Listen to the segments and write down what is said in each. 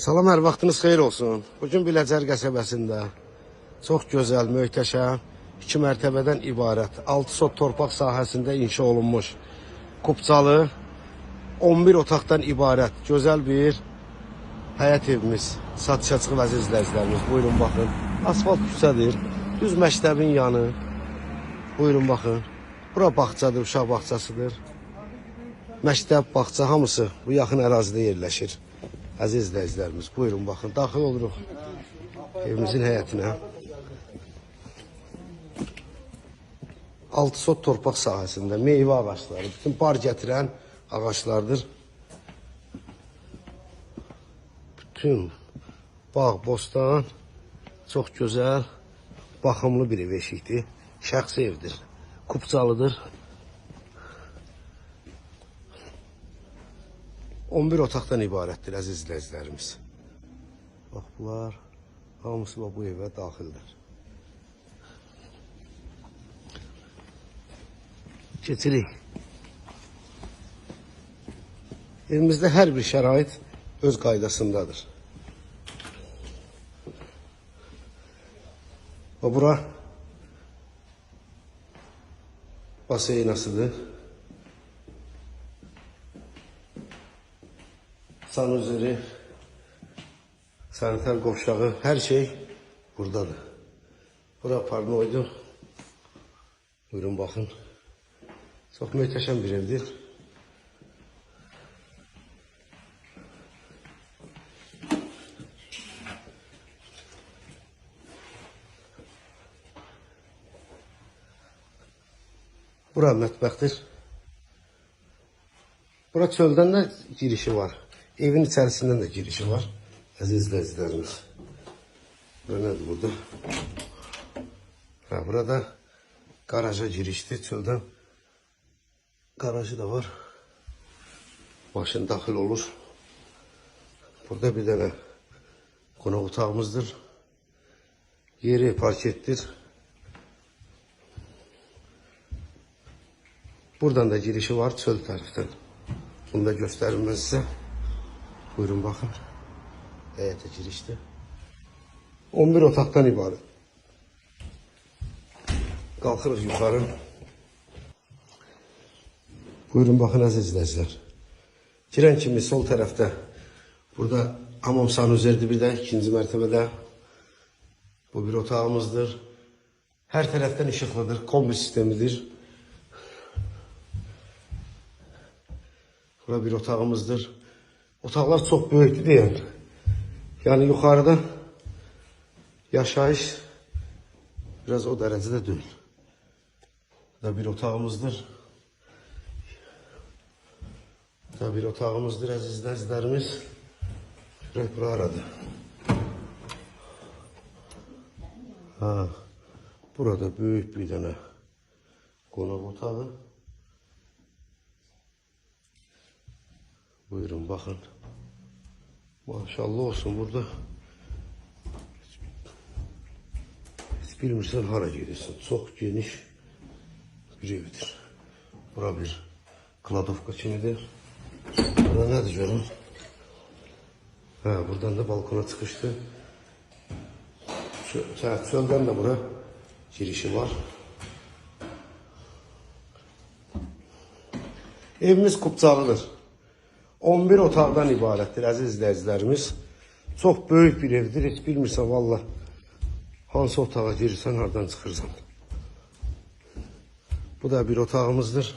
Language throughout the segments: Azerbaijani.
Salam, hər vaxtınız xeyir olsun. Bugün Biləcər qəsəbəsində çox gözəl, möhtəşəm, 2 mərtəbədən ibarət 6 sot torpaq sahəsində inşa olunmuş Kupçalı 11 otaqdan ibarət gözəl bir həyət evimiz satışa çıxıb əziz izləyicilərimiz. Buyurun baxın. Asfalt küçədir. Düz məktəbin yanı. Buyurun baxın. Bura bağçadır, uşaq bağçasıdır. Məktəb, bağça hamısı bu yaxın ərazidə yerləşir. Əziz izləyicilərimiz, buyurun baxın, daxil oluruq evimizin həyətinə. 6 sot torpaq sahəsində meyvə ağaçları, bütün bar gətirən ağaçlardır. Bütün bağ, bostan, çox gözəl, baxımlı bir ev eşikdir. Şəxsi evdir, Kupçalıdır. 11 otaqdan ibarətdir əziz izləyicilərimiz. Bax, bunlar hamısı bu evə daxildir. Keçirik. Evimizdə hər bir şərait öz qaydasındadır. Və bura baseynasıdır. Sanuzeri, sanitar qovşağı, hər şey buradadır. Bura parnoydu. Buyurun baxın. Çox möhtəşəm bir evdir. Bura mətbəxdir. Bura çöldən də girişi var. Evin içərisindən də girişi var. Əziz izləyicilərimiz. Bura nədir burada? Burada garaja girişdir. Çöldən garajı da var. Maşın daxil olur. Burada bir dənə qonaq otağımızdır. Yeri parketdir. Buradan da girişi var çöl tərəfdən. Bunu da göstərim mən sizə. Buyurun baxın. Həyətə girişdir. 11 otaqdan ibarət. Qalxırıq yuxarı. Buyurun baxın əziz izləyicilər. Girən kimi sol tərəfdə burada hamam sanuzerdir, bir də ikinci mərtəbədə. Bu bir otağımızdır. Hər tərəfdən işıqlıdır, kombi sistemidir. Bura bir otağımızdır. Otaqlar çox böyükdür deyən. Yəni yuxarıda yaşayış biraz o dərəcədə deyil. Bu da bir otağımızdır. Bu da bir otağımızdır əziz izləyicilərimiz. Şuraya bura aradı. Burada böyük bir dənə qonaq otağı. Buyurun baxın. Maşallah olsun burada. Heç bilmirsən hara gedirsən. Çox geniş bir evdir. Bura bir kladovka kimidir. Bura nədir görün? Buradan da balkona çıxışdır. Çöldən də bura girişi var. Evimiz Kupçalıdır. 11 otaqdan ibarətdir əziz izləyicilərimiz. Çox böyük bir evdir. Heç bilmirsən valla hansı otağa girirsən, hardan çıxırsan. Bu da bir otağımızdır.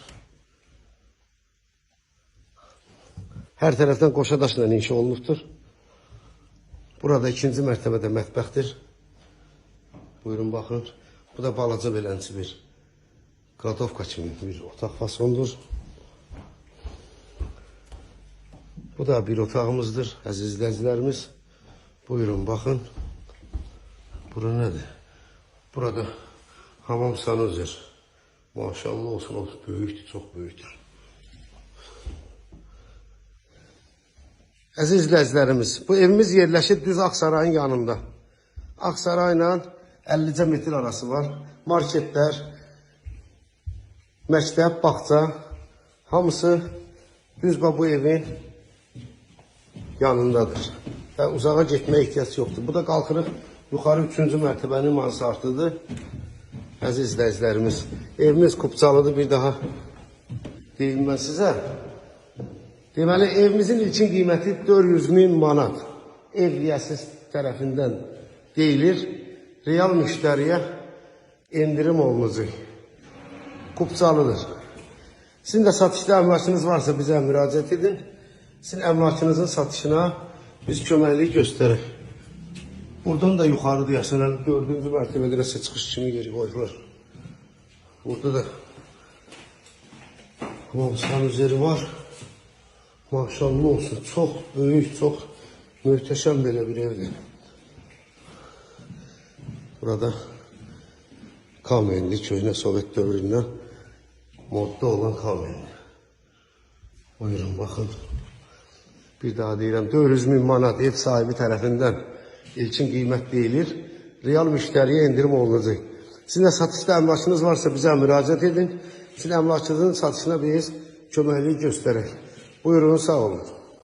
Hər tərəfdən qoşa daşla inşa olunubdur. Burada ikinci mərtəbədə mətbəxdir. Buyurun baxın. Bu da balaca belənçi bir kladovka kimi bir otaq fasondur. Bu da bir otağımızdır əziz izləyicilərimiz. Buyurun baxın. Bura nədir? Burada hamam sanuzer. Maşallah olsun, o böyükdür, çox böyükdür. Əziz izləyicilərimiz, bu evimiz yerləşir düz Aksarayın yanında. Aksarayla 50 metr arası var. Marketlər, məktəb, bağça, hamısı düz bu evin yanındadır. və uzağa getməyə ehtiyac yoxdur. Bu da qalxırıq yuxarı 3-cü mərtəbənin mansardıdır. Əziz izləyicilərimiz, evimiz Kupçalıdır, bir daha deyim mən sizə. Deməli, evimizin ilkin qiyməti 400.000 manat. Ev yiyəsiz tərəfindən deyilir. Real müştəriyə endirim olunacaq. Kupçalıdır. Sizin də satışda əmlakınız varsa bizə müraciət edin. Sizin əmlakınızın satışına biz köməklik göstərək. Buradan da yuxarıda yaşanan 4-cü mərtəbədə nəsə çıxış kimi yeri qoydular. Burada da Mansar üzeri var. Maşallah olsun. Çox böyük, çox möhtəşəm belə bir evdir. Burada kamenli, köhnə Sovet dövründən modda olan kamenli. Buyurun, baxın. Bir daha deyirəm, 400.000 manat ev sahibi tərəfindən ilkin qiymət deyilir. Real müştəriyə endirim olunacaq. Sizin də satışda əmlakınız varsa bizə müraciət edin. Sizin əmlakınızın satışına biz köməklik göstərək. Buyurun, sağ olun.